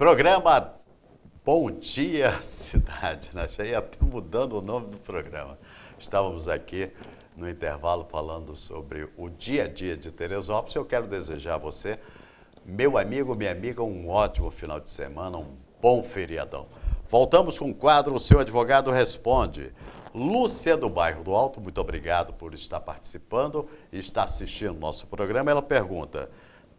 Programa Bom Dia Cidade, né? Já ia até mudando o nome do programa. Estávamos aqui no intervalo falando sobre o dia a dia de Teresópolis. Eu quero desejar a você, meu amigo, minha amiga, um ótimo final de semana, um bom feriadão. Voltamos com o quadro O Seu Advogado Responde. Lúcia do Bairro do Alto, muito obrigado por estar participando e estar assistindo o nosso programa. Ela pergunta: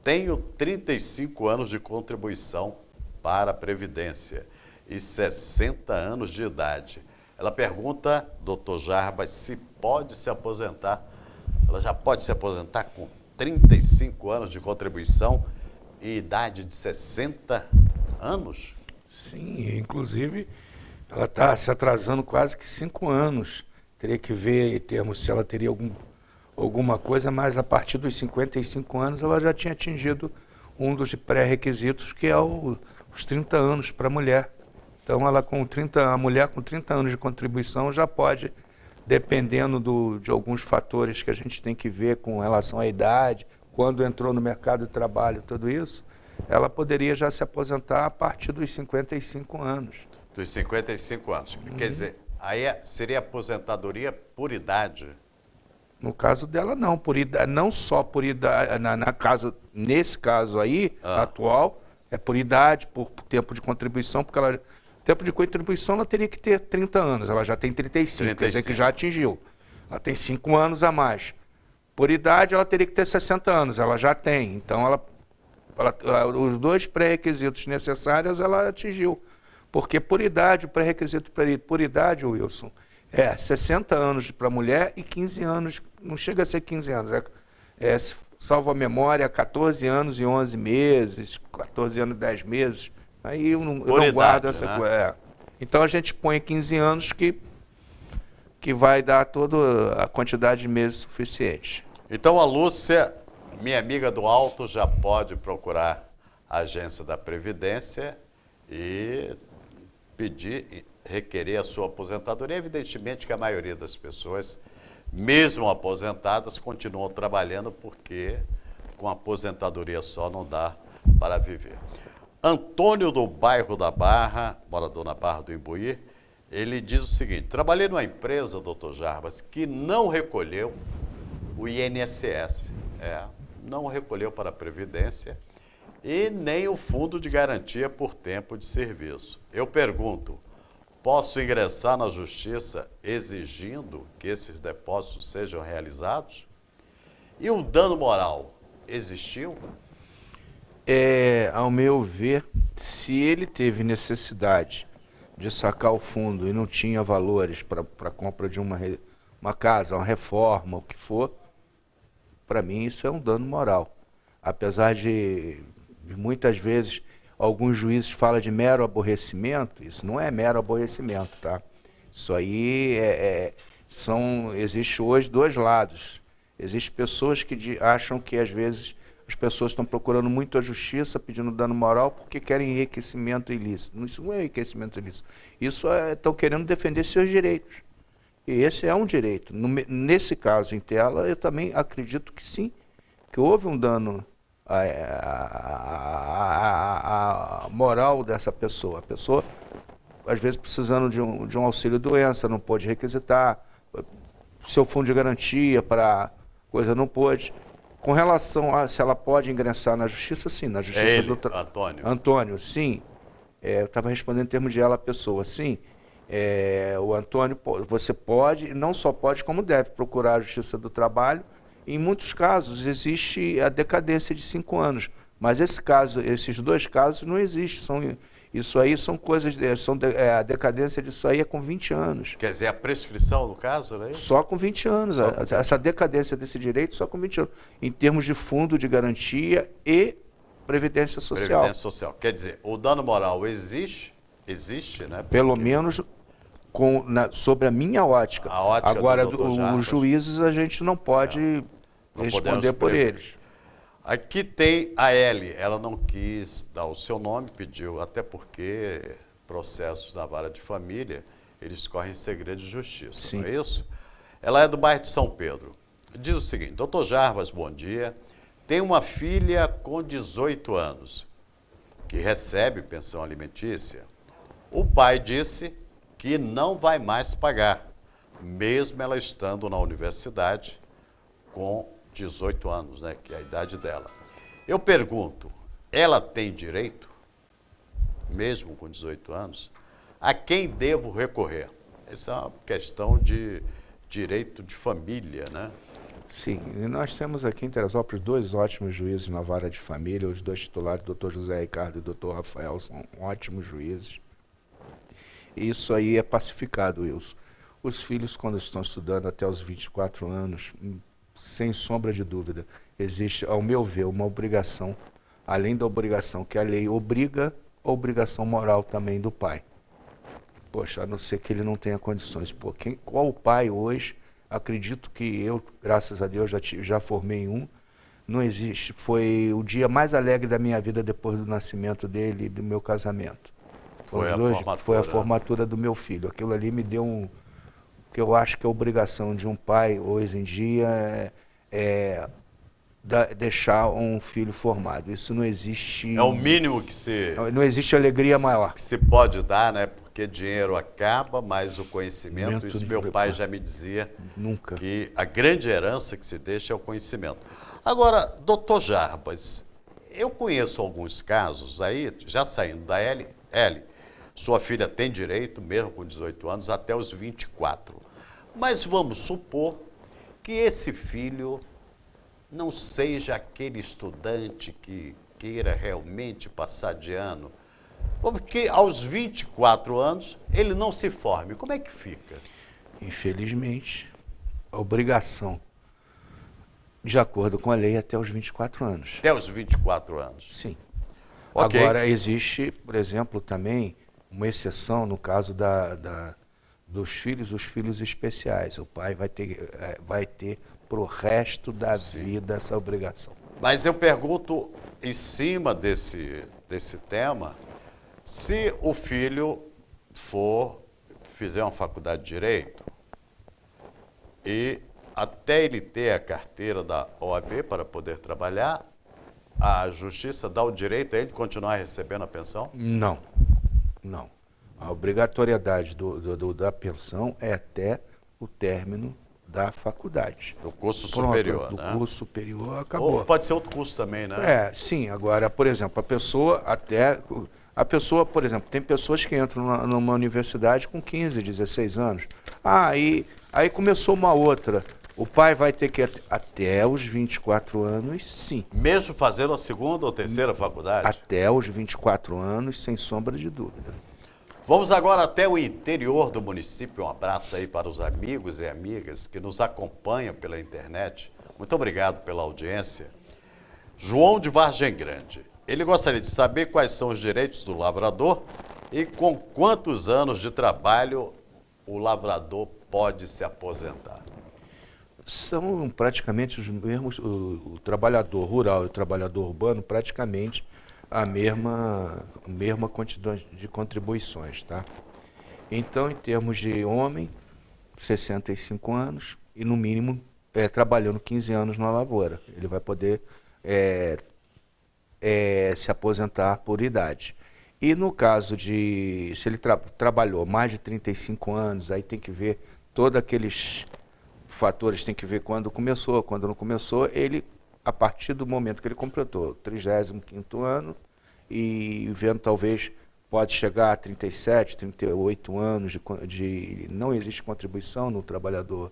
tenho 35 anos de contribuição para a Previdência e 60 anos de idade. Ela pergunta, doutor Jarbas, se pode se aposentar. Ela já pode se aposentar com 35 anos de contribuição e idade de 60 anos? Sim, inclusive ela está se atrasando quase que 5 anos. Teria que ver em termos se ela teria alguma coisa, mas a partir dos 55 anos ela já tinha atingido um dos pré-requisitos, que é os 30 anos para a mulher. Então a mulher com 30 anos de contribuição já pode, dependendo de alguns fatores que a gente tem que ver com relação à idade, quando entrou no mercado de trabalho, tudo isso, ela poderia já se aposentar a partir dos 55 anos. Dos 55 anos. Quer dizer, aí seria aposentadoria por idade? No caso dela, não. Por idade, não só por idade, nesse caso aí, atual, é por idade, por tempo de contribuição, porque tempo de contribuição ela teria que ter 30 anos, ela já tem 35, quer dizer que já atingiu. Ela tem 5 anos a mais. Por idade, ela teria que ter 60 anos, ela já tem. Então, os dois pré-requisitos necessários ela atingiu. Porque por idade, o pré-requisito por idade, Wilson, é 60 anos para a mulher e 15 anos, não chega a ser 15 anos, salvo a memória, 14 anos e 11 meses, 14 anos e 10 meses, aí eu não guardo essa coisa. Então a gente põe 15 anos que vai dar toda a quantidade de meses suficiente. Então a Lúcia, minha amiga do Alto, já pode procurar a agência da Previdência e requerer a sua aposentadoria. Evidentemente que a maioria das pessoas, mesmo aposentadas, continuam trabalhando porque com aposentadoria só não dá para viver. Antônio do Bairro da Barra, morador na Barra do Imbuí, ele diz o seguinte: trabalhei numa empresa, doutor Jarbas, que não recolheu o INSS, não recolheu para a Previdência e nem o Fundo de Garantia por Tempo de Serviço. Eu pergunto, posso ingressar na Justiça exigindo que esses depósitos sejam realizados? E o dano moral existiu? Ao meu ver, se ele teve necessidade de sacar o fundo e não tinha valores para a compra de uma casa, uma reforma, o que for, para mim isso é um dano moral. Apesar de muitas vezes alguns juízes falam de mero aborrecimento, isso não é mero aborrecimento, tá? Isso aí existe hoje dois lados. Existem pessoas que acham que às vezes as pessoas estão procurando muito a justiça, pedindo dano moral, porque querem enriquecimento ilícito. Isso não é enriquecimento ilícito. Isso estão querendo defender seus direitos. E esse é um direito. Nesse caso, em tela, eu também acredito que sim, que houve um dano à moral dessa pessoa. A pessoa, às vezes, precisando de um auxílio-doença, não pôde requisitar, seu fundo de garantia para coisa não pôde. Com relação a se ela pode ingressar na justiça, sim, na justiça Antônio. Antônio, sim. Eu estava respondendo em termos de ela, a pessoa, sim. O Antônio, você pode, não só pode, como deve procurar a Justiça do Trabalho. Em muitos casos existe a decadência de 5 anos, mas esses dois casos não existem. Isso aí são coisas, a decadência disso aí é com 20 anos. Quer dizer, a prescrição do caso, não é isso? Só com 20 anos. Essa decadência desse direito só com 20 anos. Em termos de fundo de garantia e previdência social. Previdência social. Quer dizer, o dano moral existe, né? Pelo menos sobre a minha ótica. A ótica. Agora, os juízes a gente não pode responder por eles. Aqui tem a Ellie, ela não quis dar o seu nome, pediu, até porque processos da vara de família, eles correm em segredo de justiça, Sim. Não é isso? Ela é do bairro de São Pedro. Diz o seguinte: doutor Jarbas, bom dia. Tem uma filha com 18 anos, que recebe pensão alimentícia, o pai disse que não vai mais pagar, mesmo ela estando na universidade com 18 anos, né, que é a idade dela. Eu pergunto, ela tem direito, mesmo com 18 anos, a quem devo recorrer? Essa é uma questão de direito de família, né? Sim, e nós temos aqui em Teresópolis 2 ótimos juízes na vara de família, os 2 titulares, o Dr. José Ricardo e o Dr. Rafael, são ótimos juízes. Isso aí é pacificado, Wilson. Os filhos, quando estão estudando até os 24 anos, sem sombra de dúvida, existe, ao meu ver, uma obrigação, além da obrigação que a lei obriga, a obrigação moral também do pai. Poxa, a não ser que ele não tenha condições. Pô, qual o pai hoje, acredito que eu, graças a Deus, já formei um, não existe. Foi o dia mais alegre da minha vida depois do nascimento dele e do meu casamento. Foi a formatura do meu filho. Aquilo ali me deu um... que eu acho que a obrigação de um pai, hoje em dia, deixar um filho formado. Isso não existe... É o mínimo que se... Não existe alegria maior. Que se pode dar, né? Porque dinheiro acaba, mas o conhecimento, isso meu pai já me dizia, nunca, que a grande herança que se deixa é o conhecimento. Agora, doutor Jarbas, eu conheço alguns casos aí, já saindo da L, sua filha tem direito, mesmo com 18 anos, até os 24. Mas vamos supor que esse filho não seja aquele estudante que queira realmente passar de ano, porque aos 24 anos ele não se forme. Como é que fica? Infelizmente, a obrigação, de acordo com a lei, até os 24 anos. Até os 24 anos? Sim. Okay. Agora, existe, por exemplo, também uma exceção no caso dos filhos, os filhos especiais. O pai vai ter pro resto da vida essa obrigação. Mas eu pergunto, em cima desse tema, se o filho fizer uma faculdade de Direito e até ele ter a carteira da OAB para poder trabalhar, a Justiça dá o direito a ele continuar recebendo a pensão? Não, não. A obrigatoriedade da pensão é até o término da faculdade. Do curso superior, do né? Do curso superior, acabou. Ou pode ser outro curso também, né? Sim. Agora, por exemplo, a pessoa, por exemplo, tem pessoas que entram numa universidade com 15, 16 anos. Aí começou uma outra. O pai vai ter que até os 24 anos, sim. Mesmo fazendo a segunda ou terceira faculdade? Até os 24 anos, sem sombra de dúvida. Vamos agora até o interior do município. Um abraço aí para os amigos e amigas que nos acompanham pela internet. Muito obrigado pela audiência. João de Vargem Grande. Ele gostaria de saber quais são os direitos do lavrador e com quantos anos de trabalho o lavrador pode se aposentar. São praticamente os mesmos, o trabalhador rural e o trabalhador urbano, praticamente a mesma quantidade de contribuições, tá? Então, em termos de homem, 65 anos e, no mínimo, trabalhando 15 anos na lavoura. Ele vai poder se aposentar por idade. E no caso de, se ele trabalhou mais de 35 anos, aí tem que ver todos aqueles fatores, tem que ver quando começou, quando não começou, ele, a partir do momento que ele completou o 35º ano, e vendo talvez pode chegar a 37, 38 anos não existe contribuição no trabalhador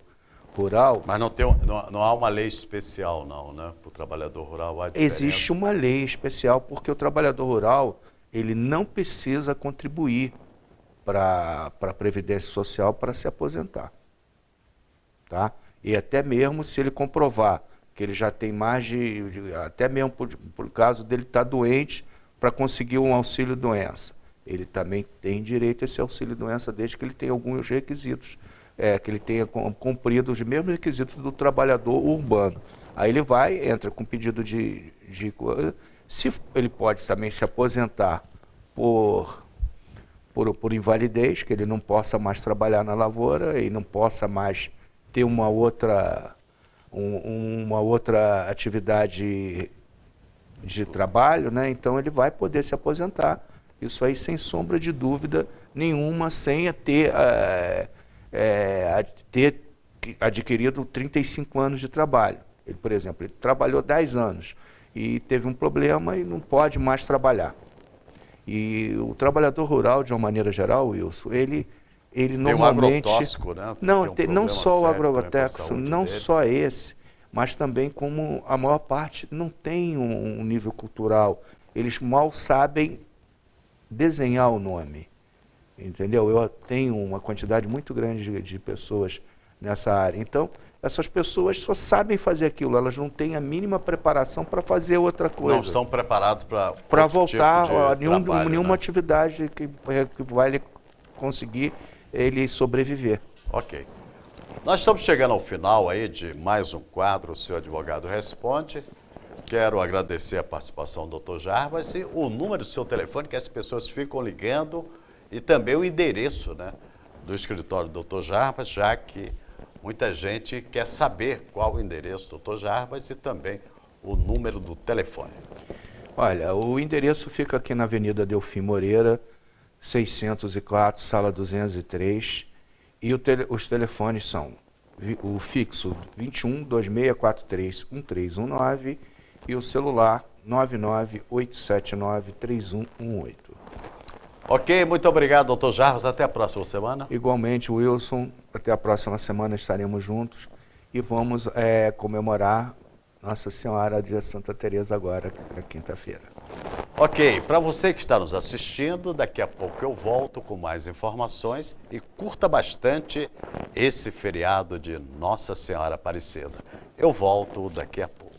rural. Mas não há uma lei especial não, né? Para o trabalhador rural há diferença. Existe uma lei especial porque o trabalhador rural, ele não precisa contribuir para a Previdência Social para se aposentar. Tá? E até mesmo se ele comprovar que ele já tem mais até mesmo por caso dele estar doente, para conseguir um auxílio-doença. Ele também tem direito a esse auxílio-doença desde que ele tenha alguns requisitos, que ele tenha cumprido os mesmos requisitos do trabalhador urbano. Aí ele entra com pedido se ele pode também se aposentar por invalidez, que ele não possa mais trabalhar na lavoura e não possa mais ter uma outra atividade de trabalho, né? Então ele vai poder se aposentar. Isso aí sem sombra de dúvida nenhuma, sem ter adquirido 35 anos de trabalho. Ele, por exemplo, ele trabalhou 10 anos e teve um problema e não pode mais trabalhar. E o trabalhador rural, de uma maneira geral, Wilson, ele normalmente... Tem um agrotóxico, né? Não só o agrotóxico, saúde não dele. só esse, mas também como a maior parte não tem um nível cultural. Eles mal sabem desenhar o nome, entendeu? Eu tenho uma quantidade muito grande de pessoas nessa área. Então, essas pessoas só sabem fazer aquilo, elas não têm a mínima preparação para fazer outra coisa. Não estão preparados para voltar tipo a de trabalho, nenhuma né? atividade que vai conseguir ele sobreviver. Ok. Nós estamos chegando ao final aí de mais um quadro, o Seu Advogado Responde. Quero agradecer a participação do Dr. Jarbas e o número do seu telefone, que as pessoas ficam ligando, e também o endereço, né, do escritório do Dr. Jarbas, já que muita gente quer saber qual o endereço do Dr. Jarbas e também o número do telefone. Olha, o endereço fica aqui na Avenida Delfim Moreira, 604, sala 203, e os telefones são o fixo 21 2643 1319 e o celular 998793118. Ok, muito obrigado, doutor Jarbas. Até a próxima semana. Igualmente, Wilson, até a próxima semana estaremos juntos e vamos comemorar Nossa Senhora de Santa Teresa agora, na quinta-feira. Ok, para você que está nos assistindo, daqui a pouco eu volto com mais informações e curta bastante esse feriado de Nossa Senhora Aparecida. Eu volto daqui a pouco.